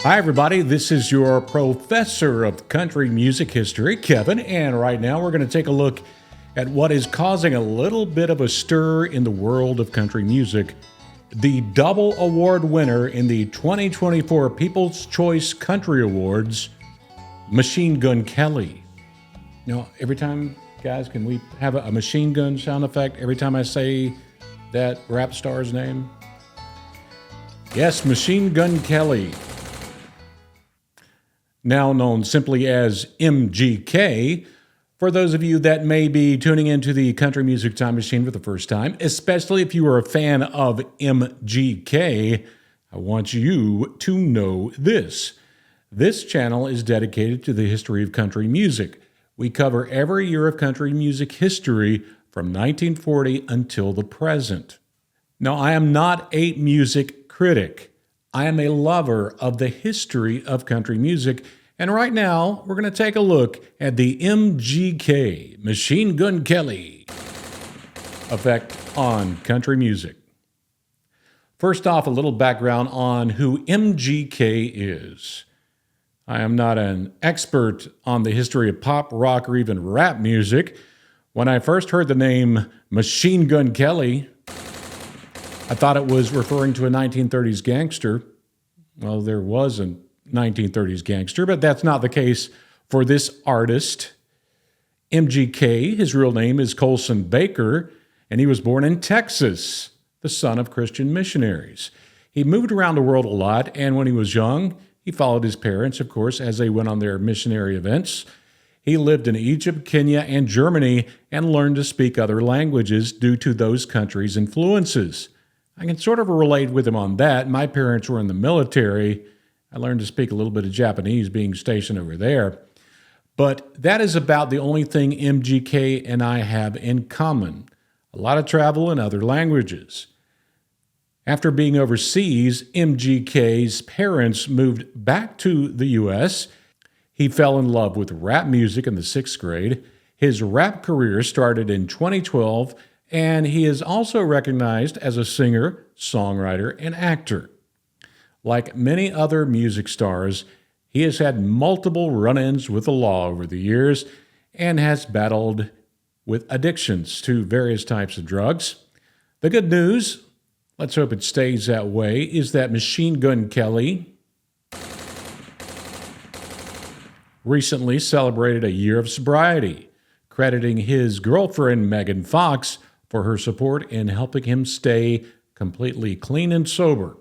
Hi, everybody. This is your professor of country music history, Kevin, and right now we're going to take a look at what is causing a little bit of a stir in the world of country music. The double award winner in the 2024 People's Choice Country Awards, Machine Gun Kelly. Now, every time, guys, can we have a machine gun sound effect every time I say that rap star's name? Yes, Machine Gun Kelly, now known simply as MGK. For those of you that may be tuning into the Country Music Time Machine for the first time, especially if you are a fan of MGK, I want you to know this. This channel is dedicated to the history of country music. We cover every year of country music history from 1940 until the present. Now, I am not a music critic. I am a lover of the history of country music, and right now we're going to take a look at the MGK, Machine Gun Kelly, effect on country music. First off, a little background on who MGK is. I am not an expert on the history of pop, rock, or even rap music. When I first heard the name Machine Gun Kelly, I thought it was referring to a 1930s gangster. Well, there was a 1930s gangster, but that's not the case for this artist. MGK, his real name is Colson Baker, and he was born in Texas, the son of Christian missionaries. He moved around the world a lot, and when he was young, he followed his parents, of course, as they went on their missionary events. He lived in Egypt, Kenya, and Germany, and learned to speak other languages due to those countries' influences. I can sort of relate with him on that. My parents were in the military. I learned to speak a little bit of Japanese being stationed over there. But that is about the only thing MGK and I have in common. A lot of travel in other languages. After being overseas, MGK's parents moved back to the U.S. He fell in love with rap music in the 6th grade. His rap career started in 2012, and he is also recognized as a singer, songwriter, and actor. Like many other music stars, he has had multiple run-ins with the law over the years and has battled with addictions to various types of drugs. The good news, let's hope it stays that way, is that Machine Gun Kelly recently celebrated a year of sobriety, crediting his girlfriend Megan Fox for her support in helping him stay completely clean and sober.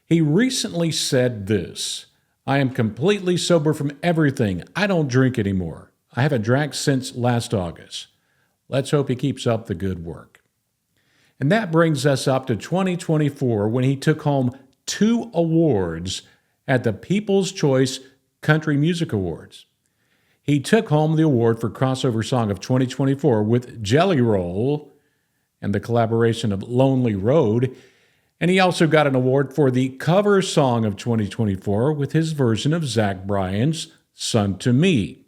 He recently said this: "I am completely sober from everything. I don't drink anymore. I haven't drank since last August." Let's hope he keeps up the good work. And that brings us up to 2024, when he took home 2 awards at the People's Choice Country Music Awards. He took home the award for Crossover Song of 2024 with Jelly Roll and the collaboration of Lonely Road. And he also got an award for the Cover Song of 2024 with his version of Zach Bryan's Son to Me.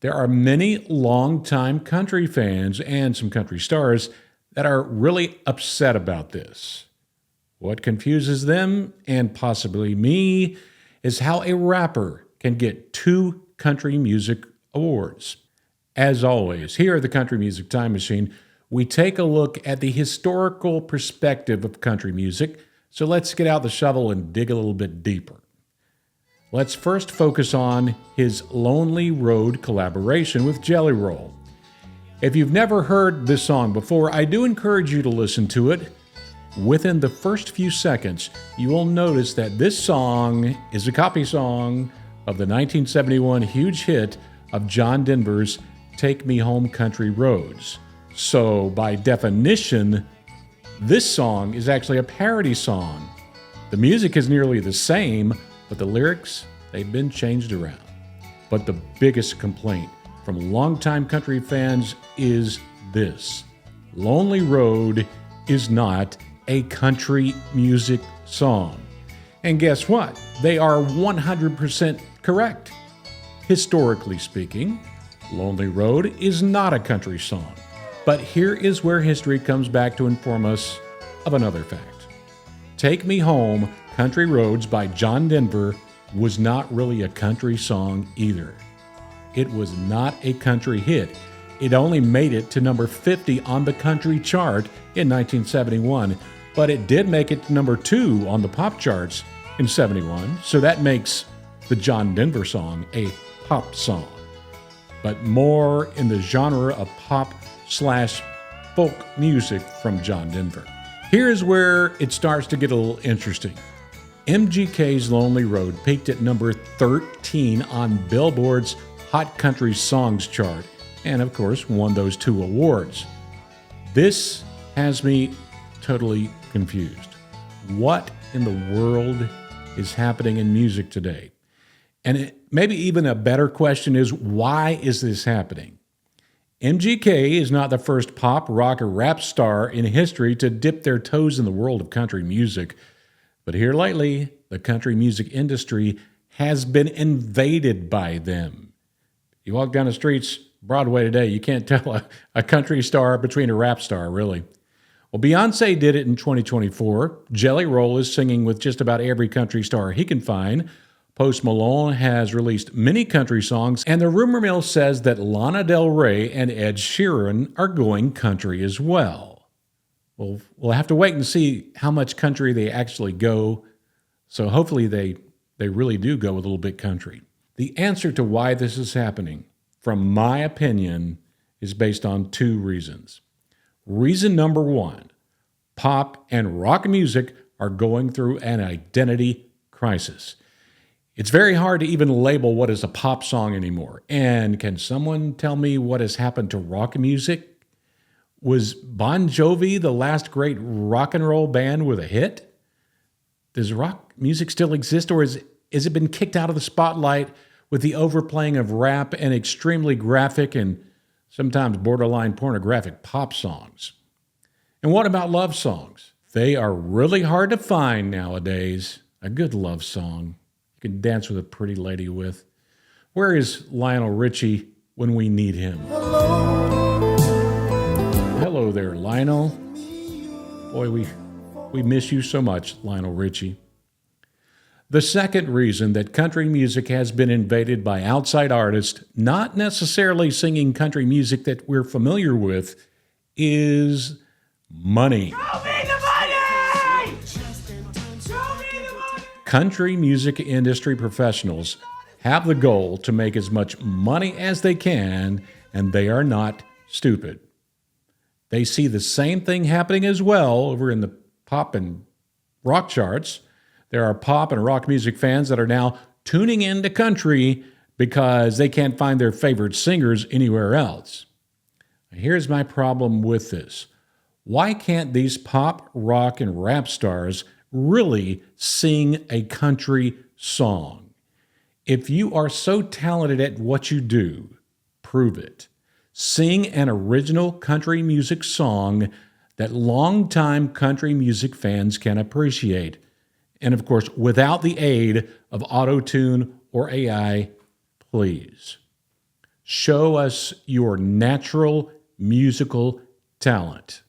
There are many longtime country fans and some country stars that are really upset about this. What confuses them, and possibly me, is how a rapper can get 2 country music awards. As always, here at the Country Music Time Machine, we take a look at the historical perspective of country music, so let's get out the shovel and dig a little bit deeper. Let's first focus on his Lonely Road collaboration with Jelly Roll. If you've never heard this song before, I do encourage you to listen to it. Within the first few seconds, you will notice that this song is a copy song of the 1971 huge hit of John Denver's Take Me Home Country Roads. So, by definition, this song is actually a parody song. The music is nearly the same, but the lyrics, they've been changed around. But the biggest complaint from longtime country fans is this: Lonely Road is not a country music song. And guess what? They are 100% correct. Historically speaking, Lonely Road is not a country song. But here is where history comes back to inform us of another fact. Take Me Home, Country Roads by John Denver was not really a country song either. It was not a country hit. It only made it to number 50 on the country chart in 1971, but it did make it to number 2 on the pop charts in 71, so that makes the John Denver song a pop song, but more in the genre of pop/folk music from John Denver. Here's where it starts to get a little interesting. MGK's Lonely Road peaked at number 13 on Billboard's Hot Country Songs chart, and of course won those 2 awards. This has me totally confused. What in the world is happening in music today? And maybe even a better question is, why is this happening? MGK is not the first pop, rock, or rap star in history to dip their toes in the world of country music. But here lately, the country music industry has been invaded by them. You walk down the streets, Broadway today, you can't tell a country star between a rap star, really. Well, Beyonce did it in 2024. Jelly Roll is singing with just about every country star he can find. Post Malone has released many country songs, and the rumor mill says that Lana Del Rey and Ed Sheeran are going country as well. Well, we'll have to wait and see how much country they actually go. So hopefully they really do go a little bit country. The answer to why this is happening, from my opinion, is based on 2 reasons. Reason number 1, pop and rock music are going through an identity crisis. It's very hard to even label what is a pop song anymore. And can someone tell me what has happened to rock music? Was Bon Jovi the last great rock and roll band with a hit? Does rock music still exist, or has it been kicked out of the spotlight with the overplaying of rap and extremely graphic and sometimes borderline pornographic pop songs? And what about love songs? They are really hard to find nowadays. A good love song you can dance with a pretty lady with. Where is Lionel Richie when we need him? Hello there, Lionel. Boy, we miss you so much, Lionel Richie. The second reason that country music has been invaded by outside artists, not necessarily singing country music that we're familiar with, is money. Show me the money! Show me the money! Country music industry professionals have the goal to make as much money as they can, and they are not stupid. They see the same thing happening as well over in the pop and rock charts. There are pop and rock music fans that are now tuning into country because they can't find their favorite singers anywhere else. Here's my problem with this. Why can't these pop, rock, and rap stars really sing a country song? If you are so talented at what you do, prove it. Sing an original country music song that longtime country music fans can appreciate. And of course, without the aid of auto-tune or AI, please. Show us your natural musical talent.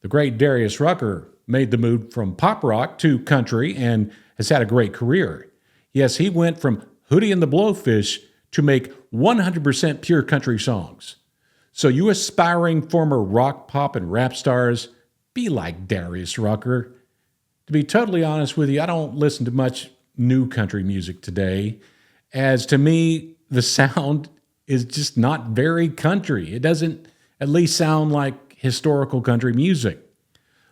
The great Darius Rucker made the move from pop rock to country and has had a great career. Yes, he went from Hootie and the Blowfish to make 100% pure country songs. So you aspiring former rock, pop, and rap stars, be like Darius Rucker. To be totally honest with you, I don't listen to much new country music today, as to me, the sound is just not very country. It doesn't at least sound like historical country music.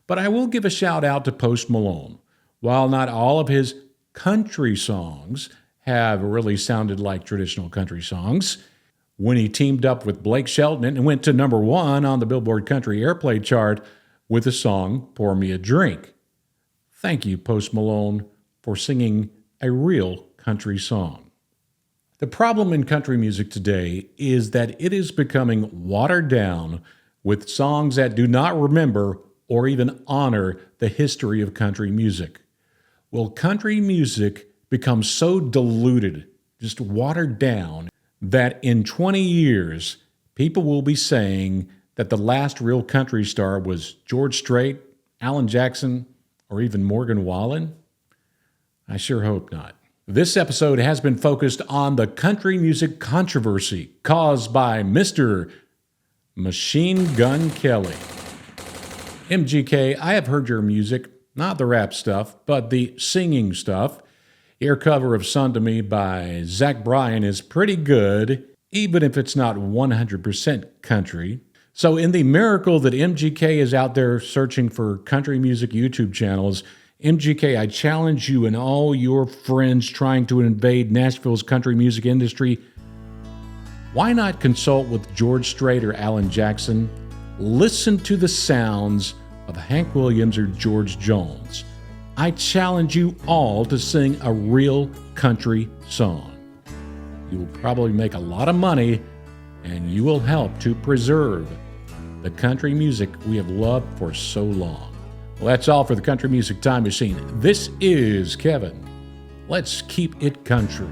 But I will give a shout out to Post Malone. While not all of his country songs have really sounded like traditional country songs, when he teamed up with Blake Shelton and went to number 1 on the Billboard Country Airplay chart with the song Pour Me a Drink. Thank you, Post Malone, for singing a real country song. The problem in country music today is that it is becoming watered down with songs that do not remember or even honor the history of country music. Will country music become so diluted, just watered down, that in 20 years, people will be saying that the last real country star was George Strait, Alan Jackson, or even Morgan Wallen? I sure hope not. This episode has been focused on the country music controversy caused by Mr. Machine Gun Kelly. MGK, I have heard your music, not the rap stuff, but the singing stuff. Your cover of Son to Me by Zach Bryan is pretty good, even if it's not 100% country. So in the miracle that MGK is out there searching for country music YouTube channels, MGK, I challenge you and all your friends trying to invade Nashville's country music industry, why not consult with George Strait or Alan Jackson? Listen to the sounds of Hank Williams or George Jones. I challenge you all to sing a real country song. You will probably make a lot of money, and you will help to preserve the country music we have loved for so long. Well, that's all for the Country Music Time Machine. This is Kevin. Let's keep it country.